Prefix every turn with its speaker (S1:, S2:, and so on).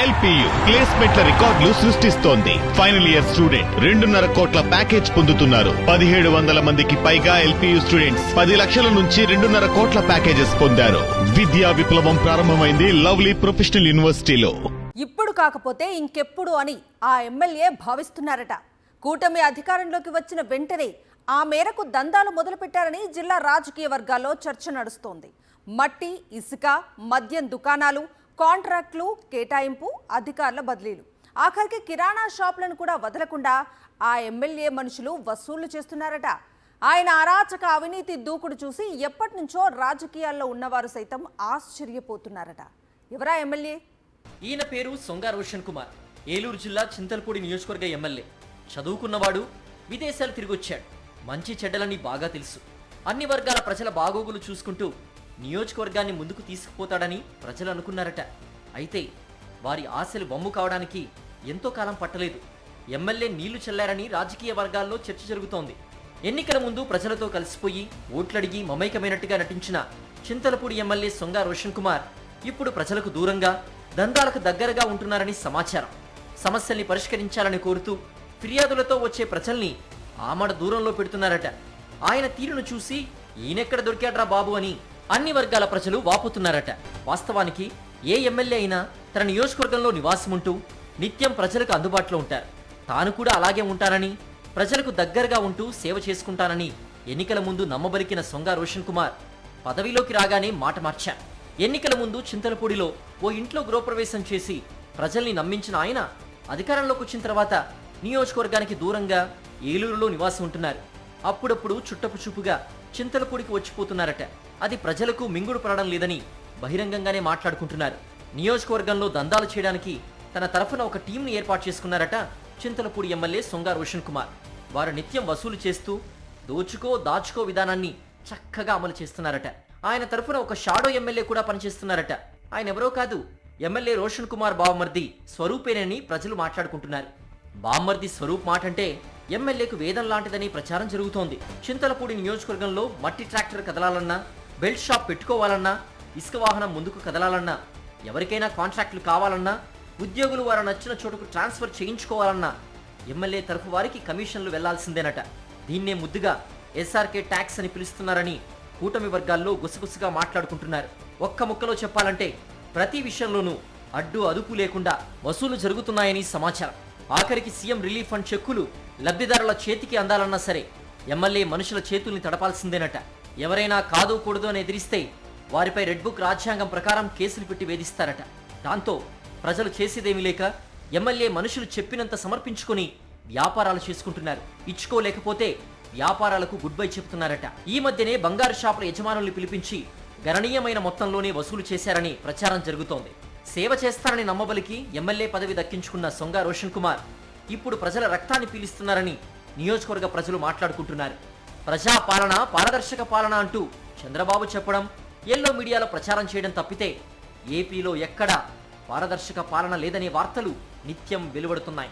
S1: LPU ప్లేస్మెంట్ల రికార్డులు సృష్టిస్తోంది. Final year student 2.5 కోట్ల ప్యాకేజ్ పొందుతున్నారు. 1700 మందికి పైగా ఎల్పియు స్టూడెంట్స్ 10 లక్షల నుంచి 2.5 కోట్ల ప్యాకేజెస్ పొందారు. విద్యా విప్లవం ప్రారంభమైంది లవ్లీ ప్రొఫెషనల్ యూనివర్సిటీలో.
S2: ఇప్పుడు కాకపోతే ఇంకెప్పుడు అని ఆ ఎమ్మెల్యే భావిస్తున్నారట. కూటమి అధికారంలోకి వచ్చిన వెంటనే ఆ మేరకు దందాలు మొదలుపెట్టారని జిల్లా రాజకీయ వర్గాల్లో చర్చ నడుస్తోంది. మట్టి, ఇసుక, మద్యం దుకాణాలు, కాంట్రాక్టులు, కేటాయింపు, అధికారుల బదిలీలు, ఆఖరికి కిరాణా షాపులను కూడా వదలకుండా ఆ ఎమ్మెల్యే మనుషులు వసూళ్లు చేస్తున్నారట. ఆయన అరాచక అవినీతి దూకుడు చూసి ఎప్పటి నుంచో రాజకీయాల్లో ఉన్నవారు సైతం ఆశ్చర్యపోతున్నారట. ఎవరా ఎమ్మెల్యే?
S3: ఈయన పేరు సొంగ రోషన్ కుమార్. ఏలూరు జిల్లా చింతలపూడి నియోజకవర్గ ఎమ్మెల్యే. చదువుకున్నవాడు, విదేశాలు తిరిగొచ్చాడు. మంచి చెడ్డలని బాగా తెలుసు. అన్ని వర్గాల ప్రజల బాగోగులు చూసుకుంటూ నియోజకవర్గాన్ని ముందుకు తీసుకుపోతాడని ప్రజలు అనుకున్నారట. అయితే వారి ఆశలు వమ్ము కావడానికి ఎంతో కాలం పట్టలేదు. ఎమ్మెల్యే నీళ్లు చల్లారని రాజకీయ వర్గాల్లో చర్చ జరుగుతోంది. ఎన్నికల ముందు ప్రజలతో కలిసిపోయి ఓట్లడిగి మమైకమైనట్టుగా నటించిన చింతలపూడి ఎమ్మెల్యే సొంగ రోషన్ కుమార్ ఇప్పుడు ప్రజలకు దూరంగా, దందాలకు దగ్గరగా ఉంటున్నారని సమాచారం. సమస్యల్ని పరిష్కరించాలని కోరుతూ ఫిర్యాదులతో వచ్చే ప్రజల్ని ఆమడ దూరంలో పెడుతున్నారట. ఆయన తీరును చూసి ఈయనెక్కడ దొరికాడ్రా బాబు అని అన్ని వర్గాల ప్రజలు వాపోతున్నారట. వాస్తవానికి ఏ ఎమ్మెల్యే అయినా తన నియోజకవర్గంలో నివాసముంటూ నిత్యం ప్రజలకు అందుబాటులో ఉంటారు. తాను కూడా అలాగే ఉంటానని, ప్రజలకు దగ్గరగా ఉంటూ సేవ చేసుకుంటానని ఎన్నికల ముందు నమ్మబలికిన సొంగ రోషన్ కుమార్ పదవిలోకి రాగానే మాట మార్చారు. ఎన్నికల ముందు చింతలపూడిలో ఓ ఇంట్లో గృహప్రవేశం చేసి ప్రజల్ని నమ్మించిన ఆయన అధికారంలోకి వచ్చిన తర్వాత నియోజకవర్గానికి దూరంగా ఏలూరులో నివాసం ఉంటున్నారు. అప్పుడప్పుడు చుట్టపు చూపుగా చింతలపూడికి వచ్చిపోతున్నారట. అది ప్రజలకు మింగుడు పడడం లేదని బహిరంగంగానే మాట్లాడుకుంటున్నారు. నియోజకవర్గంలో దందాలు చేయడానికి తన తరఫున ఒక టీంను ఏర్పాటు చేసుకున్నారట చింతలపూడి ఎమ్మెల్యే సొంగ రోషన్ కుమార్. వారు నిత్యం వసూలు చేస్తూ దోచుకో దాచుకో విధానాన్ని చక్కగా అమలు చేస్తున్నారట. ఆయన తరఫున ఒక షాడో ఎమ్మెల్యే కూడా పనిచేస్తున్నారట. ఆయన ఎవరో కాదు, ఎమ్మెల్యే రోషన్ కుమార్ బావమర్ది స్వరూపేనని ప్రజలు మాట్లాడుకుంటున్నారు. బామ్మర్ది స్వరూప్ మాట అంటే ఎమ్మెల్యేకు వేదం లాంటిదని ప్రచారం జరుగుతోంది. చింతలపూడి నియోజకవర్గంలో మట్టి ట్రాక్టర్ కదలాలన్నా, బెల్ట్ షాప్ పెట్టుకోవాలన్నా, ఇసుక వాహనం ముందుకు కదలాలన్నా, ఎవరికైనా కాంట్రాక్టులు కావాలన్నా, ఉద్యోగులు వారు నచ్చిన చోటుకు ట్రాన్స్ఫర్ చేయించుకోవాలన్నా ఎమ్మెల్యే తరఫు వారికి కమిషన్లు వెళ్లాల్సిందేనట. దీన్నే ముద్దుగా ఎస్ఆర్కే ట్యాక్స్ అని పిలుస్తున్నారని కూటమి వర్గాల్లో గుసగుసగా మాట్లాడుకుంటున్నారు. ఒక్క ముక్కలో చెప్పాలంటే ప్రతి విషయంలోనూ అడ్డు అదుపు లేకుండా వసూలు జరుగుతున్నాయని సమాచారం. ఆఖరికి సీఎం రిలీఫ్ ఫండ్ చెక్కులు లబ్ధిదారుల చేతికి అందాలన్నా సరే ఎమ్మెల్యే మనుషుల చేతుల్ని తడపాల్సిందేనట. ఎవరైనా కాదు కూడదు అని ఎదిరిస్తే వారిపై రెడ్ బుక్ రాజ్యాంగం ప్రకారం కేసులు పెట్టి వేధిస్తారట. దాంతో ప్రజలు చేసేదేమీ లేక ఎమ్మెల్యే మనుషులు చెప్పినంత సమర్పించుకొని వ్యాపారాలు చేసుకుంటున్నారు. ఇచ్చుకోలేకపోతే వ్యాపారాలకు గుడ్ బై చెప్తున్నారట. ఈ మధ్యనే బంగారు షాపుల యజమానుల్ని పిలిపించి గణనీయమైన మొత్తంలోనే వసూలు చేశారని ప్రచారం జరుగుతోంది. సేవ చేస్తారని నమ్మబలికి ఎమ్మెల్యే పదవి దక్కించుకున్న సొంగ రోషన్ కుమార్ ఇప్పుడు ప్రజల రక్తాన్ని పీలిస్తున్నారని నియోజకవర్గ ప్రజలు మాట్లాడుకుంటున్నారు. ప్రజా పాలన, పారదర్శక పాలన అంటూ చంద్రబాబు చెప్పడం, ఎల్లో మీడియాలో ప్రచారం చేయడం తప్పితే ఏపీలో ఎక్కడా పారదర్శక పాలన లేదనే వార్తలు నిత్యం వెలువడుతున్నాయి.